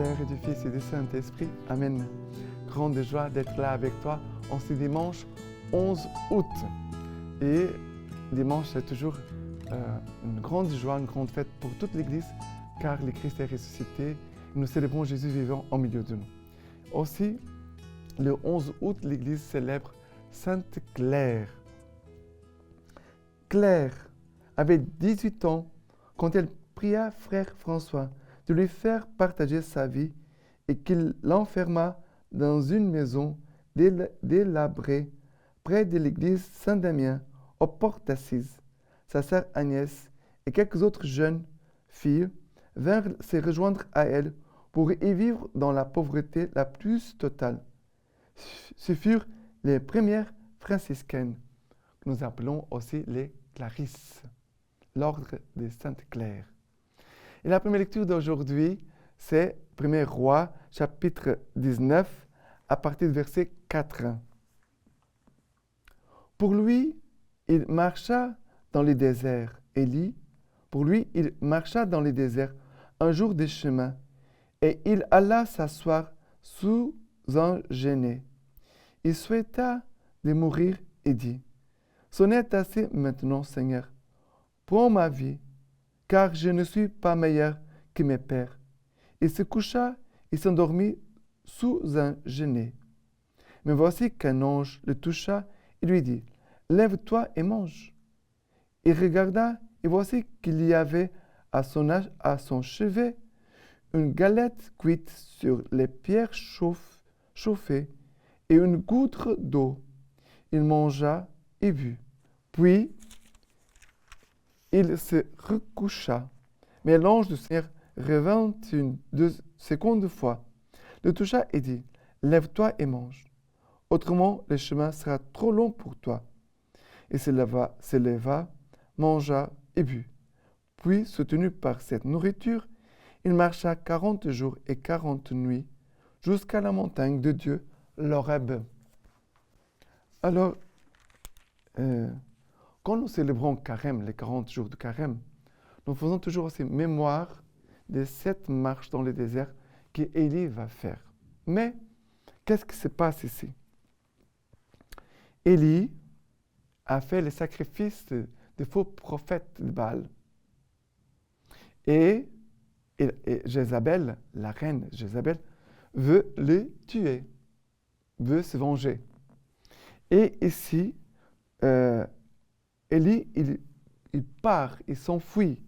Père et du Fils et du Saint-Esprit. Amen. Grande joie d'être là avec toi en ce dimanche 11 août. Et dimanche, c'est toujours une grande joie, une grande fête pour toute l'Église, car le Christ est ressuscité. Nous célébrons Jésus vivant au milieu de nous. Aussi, le 11 août, l'Église célèbre Sainte Claire. Claire avait 18 ans quand elle pria frère François de lui faire partager sa vie et qu'il l'enferma dans une maison délabrée près de l'église Saint-Damien, aux portes d'Assise. Sa sœur Agnès et quelques autres jeunes filles vinrent se rejoindre à elle pour y vivre dans la pauvreté la plus totale. Ce furent les premières franciscaines, que nous appelons aussi les Clarisses, l'ordre des Saintes Claires. Et la première lecture d'aujourd'hui, c'est 1er Roi, chapitre 19, à partir du verset 4. Pour lui, il marcha dans les déserts. Élie, pour lui, il marcha dans les déserts un jour de chemin, et il alla s'asseoir sous un genêt. Il souhaita de mourir et dit, « C'en est assez maintenant, Seigneur, prends ma vie, car je ne suis pas meilleur que mes pères. » Il se coucha et s'endormit sous un genêt. Mais voici qu'un ange le toucha et lui dit, « Lève-toi et mange. » Il regarda et voici qu'il y avait à son chevet une galette cuite sur les pierres chauffées et une goutte d'eau. Il mangea et but. Puis, il se recoucha. Mais l'ange du Seigneur revint une seconde fois, le toucha et dit, « Lève-toi et mange. Autrement, le chemin sera trop long pour toi. » Il se leva, mangea et but. Puis, soutenu par cette nourriture, il marcha 40 jours et 40 nuits jusqu'à la montagne de Dieu, l'Horeb. Alors, quand nous célébrons Carême, les 40 jours de Carême, nous faisons toujours aussi mémoire de cette marche dans le désert qu'Élie va faire. Mais, qu'est-ce qui se passe ici? Élie a fait le sacrifice de faux prophètes de Baal. Et Jézabel, la reine Jézabel, veut le tuer, veut se venger. Et ici, Élie, il part, il s'enfuit.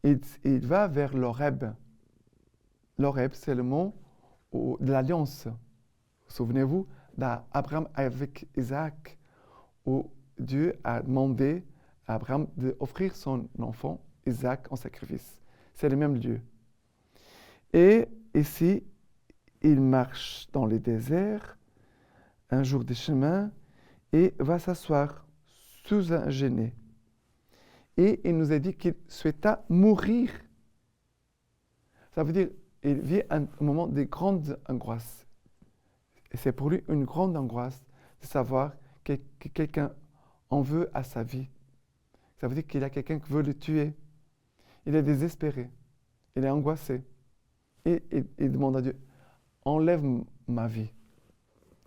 Il va vers l'Horeb. L'Horeb, c'est le mont de l'Alliance. Souvenez-vous d'Abraham avec Isaac, où Dieu a demandé à Abraham d'offrir son enfant, Isaac, en sacrifice. C'est le même lieu. Et ici, il marche dans les déserts, un jour de chemin, et va s'asseoir sous un genêt. Et il nous a dit qu'il souhaita mourir. Ça veut dire qu'il vit un moment de grande angoisse. Et c'est pour lui une grande angoisse de savoir que quelqu'un en veut à sa vie. Ça veut dire qu'il y a quelqu'un qui veut le tuer. Il est désespéré. Il est angoissé. Et il demande à Dieu, enlève ma vie.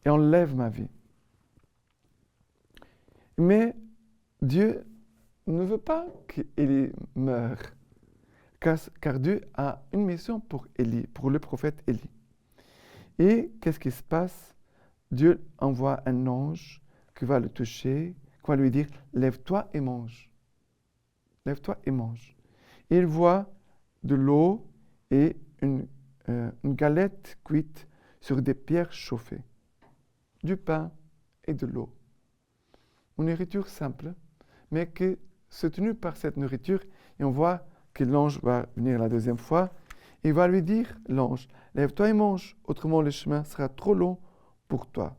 Et enlève ma vie. Mais Dieu ne veut pas qu'Élie meure, car Dieu a une mission pour Élie, pour le prophète Élie. Et qu'est-ce qui se passe? Dieu envoie un ange qui va le toucher, qui va lui dire, lève-toi et mange. Lève-toi et mange. Et il voit de l'eau et une galette cuite sur des pierres chauffées, du pain et de l'eau. Une nourriture simple, mais qui soutenue par cette nourriture, et on voit que l'ange va venir la deuxième fois, et il va lui dire, l'ange, lève-toi et mange, autrement le chemin sera trop long pour toi.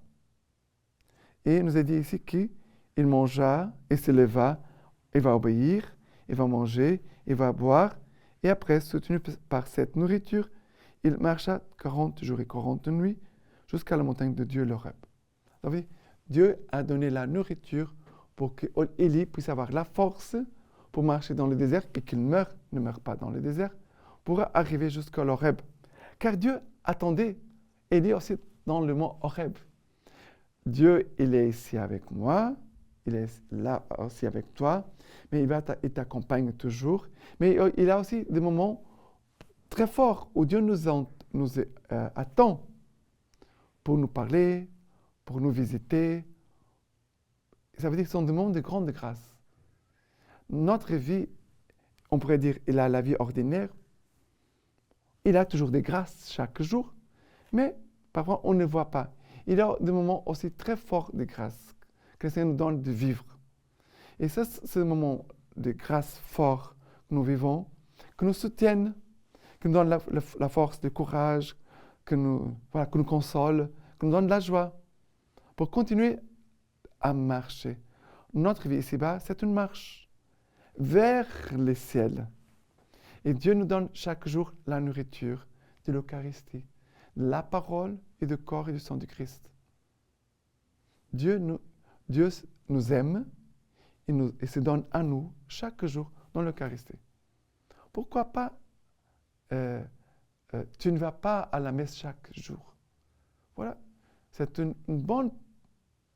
Et il nous a dit ici qu'il mangea et se leva, il va obéir, il va manger, il va boire, et après, soutenu par cette nourriture, il marcha 40 jours et 40 nuits jusqu'à la montagne de Dieu, l'Horeb. Vous savez, Dieu a donné la nourriture pour qu'Élie puisse avoir la force pour marcher dans le désert et qu'il ne meure pas dans le désert, pour arriver jusqu'à l'Horeb. Car Dieu attendait Élie aussi dans le mont Horeb. Dieu, il est ici avec moi, il est là aussi avec toi, mais il t'accompagne toujours. Mais il a aussi des moments très forts où Dieu nous attend pour nous parler, pour nous visiter. Ça veut dire que ce sont des moments de grande grâce. Notre vie, on pourrait dire, il a la vie ordinaire, il a toujours des grâces chaque jour, mais parfois on ne voit pas. Il y a des moments aussi très forts de grâce que le Seigneur nous donne de vivre. Et ça, c'est un moment de grâce fort que nous vivons, que nous soutiennent, qui nous donne la force, le courage, que nous console, qui nous donne de la joie pour continuer à marcher. Notre vie ici-bas, c'est une marche vers les ciels. Et Dieu nous donne chaque jour la nourriture de l'Eucharistie, la parole et le corps et le sang du Christ. Dieu nous aime et se donne à nous chaque jour dans l'Eucharistie. Pourquoi pas tu ne vas pas à la messe chaque jour? Voilà, c'est une bonne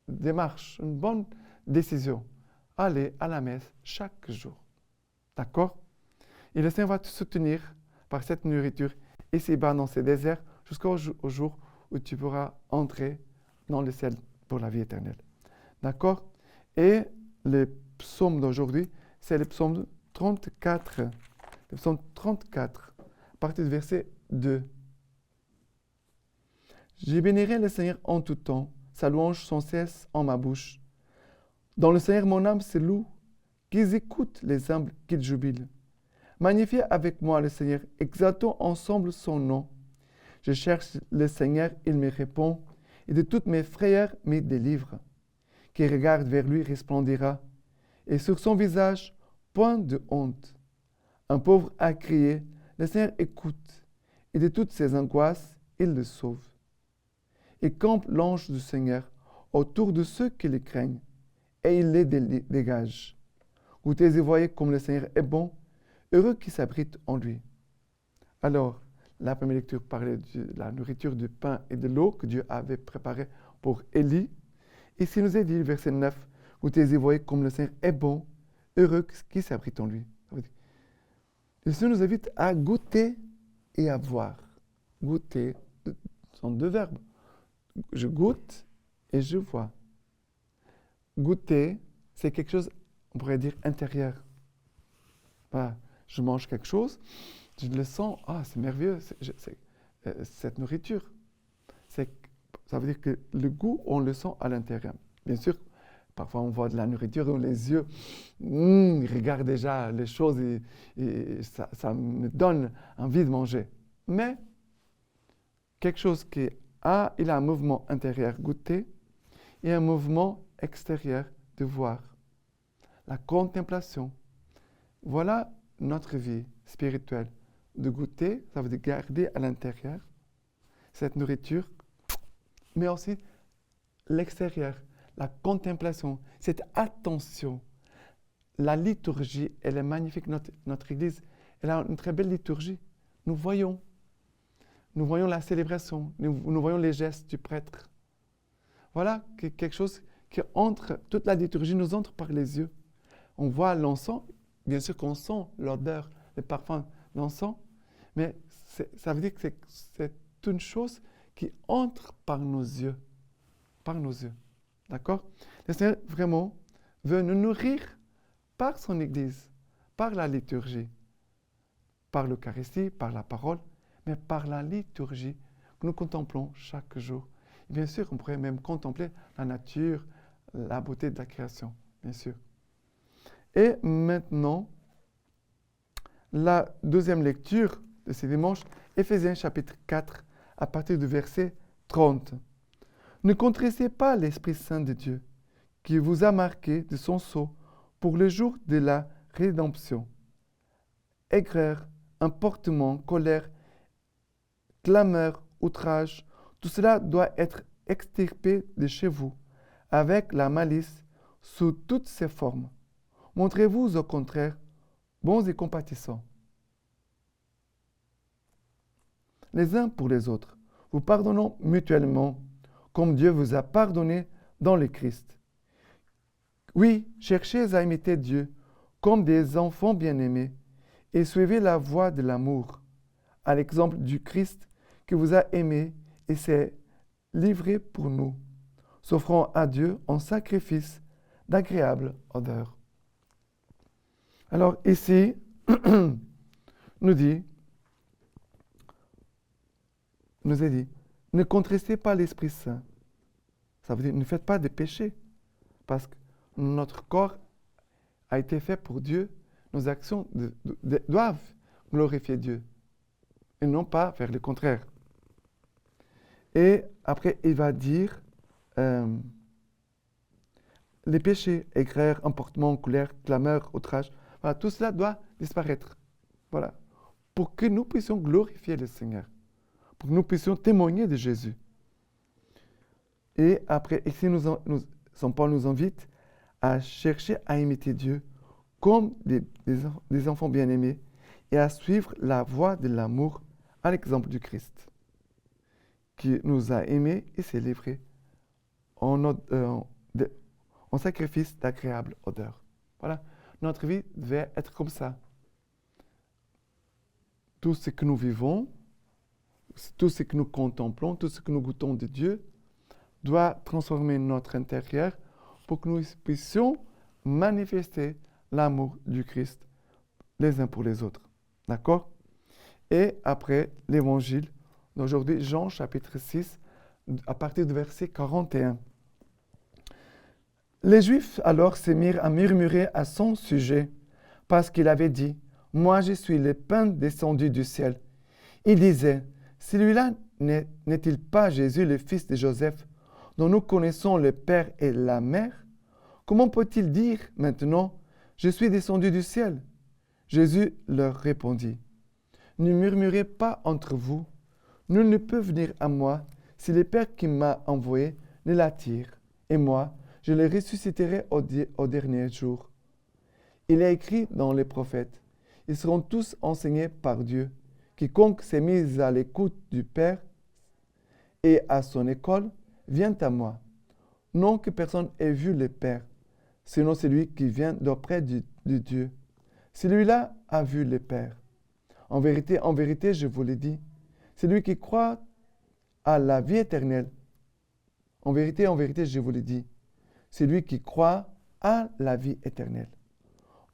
démarche, une bonne décision. Aller à la messe chaque jour. D'accord? Et le Seigneur va te soutenir par cette nourriture ici-bas dans ces déserts jusqu'au jour où tu pourras entrer dans le ciel pour la vie éternelle. D'accord? Et le psaume d'aujourd'hui, c'est le psaume 34. Le psaume 34, à partir du verset 2. Je bénirai le Seigneur en tout temps, sa louange sans cesse en ma bouche. Dans le Seigneur, mon âme se loue, qu'ils écoutent les humbles, qu'ils jubilent. Magnifiez avec moi le Seigneur, exaltons ensemble son nom. Je cherche le Seigneur, il me répond, et de toutes mes frayeurs me délivre. Qui regarde vers lui resplendira, et sur son visage, point de honte. Un pauvre a crié, le Seigneur écoute, et de toutes ses angoisses, il le sauve. Et campe l'ange du Seigneur autour de ceux qui le craignent, et il les dégage. Goûtez et voyez comme le Seigneur est bon, heureux qui s'abrite en lui. Alors, la première lecture parlait de la nourriture du pain et de l'eau que Dieu avait préparée pour Élie. Ici nous est dit, verset 9, goûtez et voyez comme le Seigneur est bon, heureux qui s'abrite en lui. Le Seigneur nous invite à goûter et à voir. Goûter, ce sont deux verbes. Je goûte et je vois. Goûter, c'est quelque chose, on pourrait dire, intérieur. Voilà, je mange quelque chose, je le sens, c'est merveilleux, cette nourriture. Ça veut dire que le goût, on le sent à l'intérieur. Bien sûr, parfois on voit de la nourriture dans les yeux, regarde déjà les choses et ça me donne envie de manger. Mais quelque chose il a un mouvement intérieur, goûter, et un mouvement extérieur, de voir. La contemplation. Voilà notre vie spirituelle. De goûter, ça veut dire garder à l'intérieur cette nourriture, mais aussi l'extérieur, la contemplation, cette attention. La liturgie, elle est magnifique. Notre Église, elle a une très belle liturgie. Nous voyons la célébration, nous voyons les gestes du prêtre. Voilà quelque chose qui entre, toute la liturgie nous entre par les yeux. On voit l'encens, bien sûr qu'on sent l'odeur, le parfum de l'encens, mais ça veut dire que c'est une chose qui entre par nos yeux. Par nos yeux. D'accord? Le Seigneur vraiment veut nous nourrir par son Église, par la liturgie, par l'Eucharistie, par la parole, mais par la liturgie que nous contemplons chaque jour. Et bien sûr, on pourrait même contempler la nature, la beauté de la création, bien sûr. Et maintenant, la deuxième lecture de ce dimanche, Éphésiens chapitre 4, à partir du verset 30. Ne contristez pas l'Esprit Saint de Dieu, qui vous a marqué de son sceau pour le jour de la rédemption. Aigreur, emportement, colère, clameur, outrage, tout cela doit être extirpé de chez vous, avec la malice, sous toutes ses formes. Montrez-vous au contraire bons et compatissants. les uns pour les autres, vous pardonnant mutuellement, comme Dieu vous a pardonné dans le Christ. Oui, cherchez à imiter Dieu comme des enfants bien-aimés et suivez la voie de l'amour, à l'exemple du Christ qui vous a aimé et s'est livré pour nous, s'offrant à Dieu en sacrifice d'agréable odeur. Alors ici, nous est dit, ne contristez pas l'Esprit Saint. Ça veut dire, ne faites pas de péché, parce que notre corps a été fait pour Dieu. Nos actions doivent glorifier Dieu, et non pas faire le contraire. Et après, il va dire, les péchés, aigreur, emportement, colère, clameur, outrage, voilà, tout cela doit disparaître. Voilà. Pour que nous puissions glorifier le Seigneur, pour que nous puissions témoigner de Jésus. Et après, ici, Saint Paul nous invite à chercher à imiter Dieu comme des enfants bien-aimés et à suivre la voie de l'amour à l'exemple du Christ, qui nous a aimés et s'est livré en sacrifice d'agréable odeur. Voilà, notre vie devait être comme ça. Tout ce que nous vivons, tout ce que nous contemplons, tout ce que nous goûtons de Dieu, doit transformer notre intérieur pour que nous puissions manifester l'amour du Christ les uns pour les autres. D'accord? Et après l'évangile d'aujourd'hui, Jean chapitre 6, à partir du verset 41. Les Juifs alors se mirent à murmurer à son sujet parce qu'il avait dit « Moi je suis le pain descendu du ciel ». Il disait « Celui-là n'est-il pas Jésus le fils de Joseph, dont nous connaissons le père et la mère? Comment peut-il dire maintenant « Je suis descendu du ciel » Jésus leur répondit « Ne murmurez pas entre vous. Nul ne peut venir à moi si le Père qui m'a envoyé ne l'attire, et moi, je le ressusciterai au dernier jour. Il est écrit dans les prophètes, ils seront tous enseignés par Dieu. Quiconque s'est mis à l'écoute du Père et à son école, vient à moi. Non que personne ait vu le Père, sinon celui qui vient d'auprès de Dieu. Celui-là a vu le Père. En vérité, je vous le dis, celui qui croit à la vie éternelle, en vérité, je vous le dis, celui qui croit à la vie éternelle.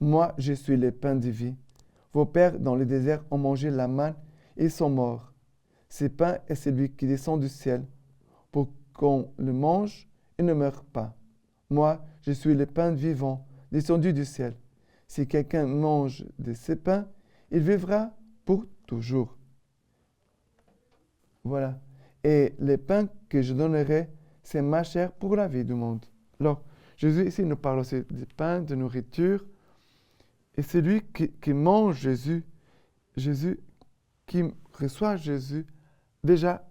Moi, je suis le pain de vie. Vos pères dans le désert ont mangé la manne et sont morts. Ce pain est celui qui descend du ciel pour qu'on le mange et ne meure pas. Moi, je suis le pain vivant descendu du ciel. Si quelqu'un mange de ce pain, il vivra pour toujours. Voilà. Et le pain que je donnerai, c'est ma chair pour la vie du monde. Alors, Jésus ici nous parle aussi de pain, de nourriture. Et celui qui mange Jésus, qui reçoit Jésus, déjà,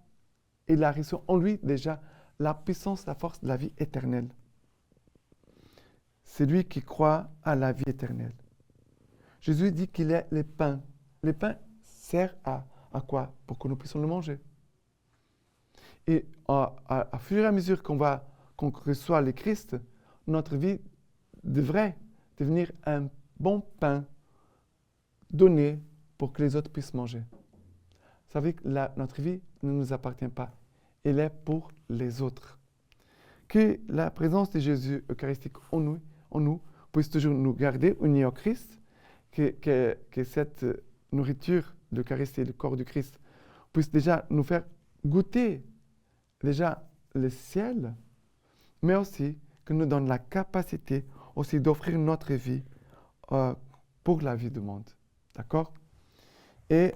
il a reçu en lui déjà la puissance, la force de la vie éternelle. C'est lui qui croit à la vie éternelle. Jésus dit qu'il est le pain. Le pain sert à quoi? Pour que nous puissions le manger. Et à fur et à mesure qu'on reçoit le Christ, notre vie devrait devenir un bon pain donné pour que les autres puissent manger. Vous savez que notre vie ne nous appartient pas. Elle est pour les autres. Que la présence de Jésus eucharistique en nous puisse toujours nous garder unis au Christ, que cette nourriture de l'Eucharistie, le corps du Christ, puisse déjà nous faire goûter déjà le ciel, mais aussi que nous donne la capacité aussi d'offrir notre vie pour la vie du monde. D'accord? Et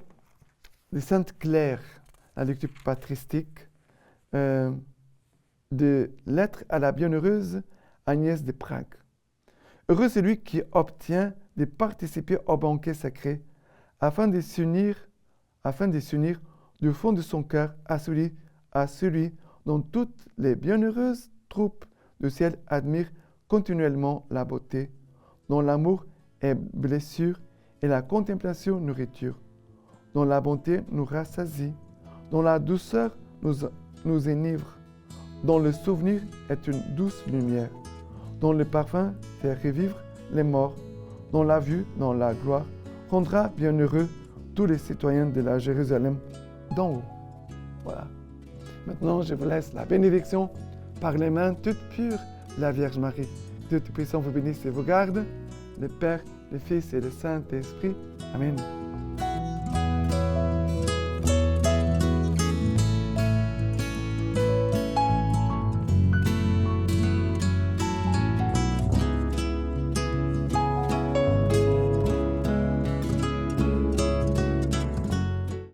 de Sainte Claire, la lecture patristique, de Lettre à la bienheureuse Agnès de Prague. Heureux celui qui obtient de participer au banquet sacré, afin de s'unir du fond de son cœur à celui dont toutes les bienheureuses troupes du ciel admirent continuellement la beauté, dont l'amour est blessure et la contemplation nourriture, dont la bonté nous rassasie, dont la douceur nous enivre, dont le souvenir est une douce lumière, dont le parfum fait revivre les morts, dont la vue dans la gloire rendra bienheureux tous les citoyens de la Jérusalem d'en haut. Voilà. Maintenant, je vous laisse la bénédiction par les mains toutes pures de la Vierge Marie. Dieu Tout-Puissant vous bénisse et vous garde, le Père, le Fils et le Saint-Esprit. Amen.